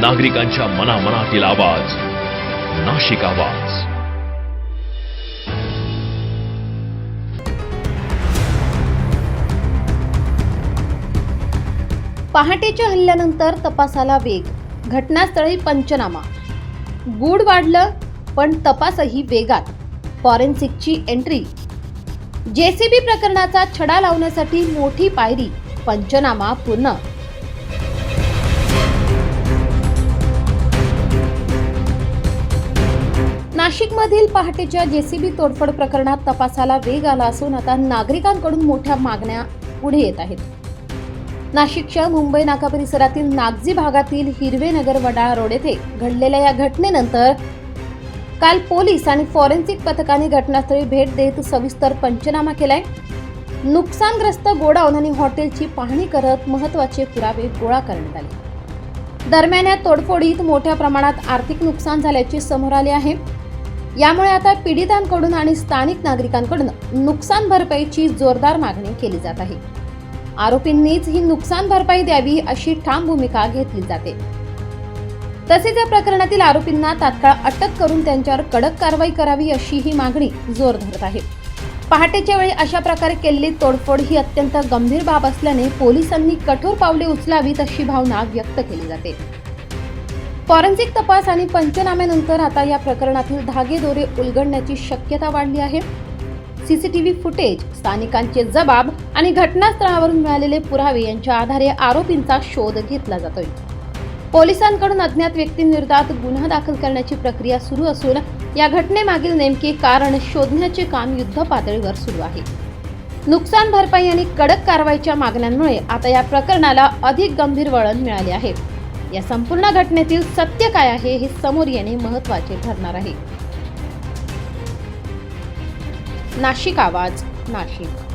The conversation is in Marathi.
नागरिकांच्या मनामनातील आवाज, नाशिक आवाज. पहाटेच्या हल्ल्यानंतर तपासाला वेग, घटनास्थळी पंचनामा. गूढ वाढलं पण तपासही वेगात, फॉरेन्सिकची एंट्री. जेसीबी प्रकरणाचा छडा लावण्यासाठी मोठी पायरी, पंचनामा पूर्ण. नाशिकमधील पहाटेच्या जेसीबी तोडफोड प्रकरणात तपासाला वेग आला असून आता नागरिकांकडून मोठ्या मागण्या पुढे येत आहेत. नाशिकच्या मुंबई नाका परिसरातील नागझी भागातील हिरवेनगर वडाळा रोड येथे घडलेल्या या घटनेनंतर काल पोलीस आणि फॉरेन्सिक पथकाने घटनास्थळी भेट देत सविस्तर पंचनामा केलाय. नुकसानग्रस्त गोडाऊन आणि हॉटेलची पाहणी करत महत्त्वाचे पुरावे गोळा करण्यात आले. दरम्यान या तोडफोडीत मोठ्या प्रमाणात आर्थिक नुकसान झाल्याचे समोर आले आहे. यामुळे आता पीडितांकडून आणि स्थानिक नागरिकांकडून नुकसान भरपाईची जोरदार मागणी केली जात आहे. आरोपींनीच ही नुकसान भरपाई द्यावी अशी ठाम भूमिका घेतली जाते. तसेच या प्रकरणातील आरोपींना तात्काळ अटक करून त्यांच्यावर कडक कारवाई करावी अशी ही मागणी जोर धरत आहे. पहाटेच्या वेळी अशा प्रकारे केलेली तोडफोड ही अत्यंत गंभीर बाब असल्याने पोलिसांनी कठोर पावले उचलावीत अशी भावना व्यक्त केली जाते. फॉरेन्सिक तपास आणि पंचनाम्यानंतर आता या प्रकरणातील धागेदोरे उलगडण्याची शक्यता वाढली आहे. सीसीटीव्ही फुटेज, स्थानिकांचे जबाब आणि घटनास्थळावरून मिळालेले पुरावे यांच्या आधारे आरोपींचा शोध घेतला जातोय. पोलिसांकडून अज्ञात व्यक्तींविरोधात गुन्हा दाखल करण्याची प्रक्रिया सुरू असून या घटनेमागील नेमके कारण शोधण्याचे काम युद्धपातळीवर सुरू आहे. नुकसान भरपाई आणि कडक कारवाईच्या मागण्यांमुळे आता या प्रकरणाला अधिक गंभीर वळण मिळाले आहे. या संपूर्ण घटनेतील सत्य काय आहे हे समोर येणे महत्त्वाचे ठरणार आहे. नाशिक आवाज, नाशिक.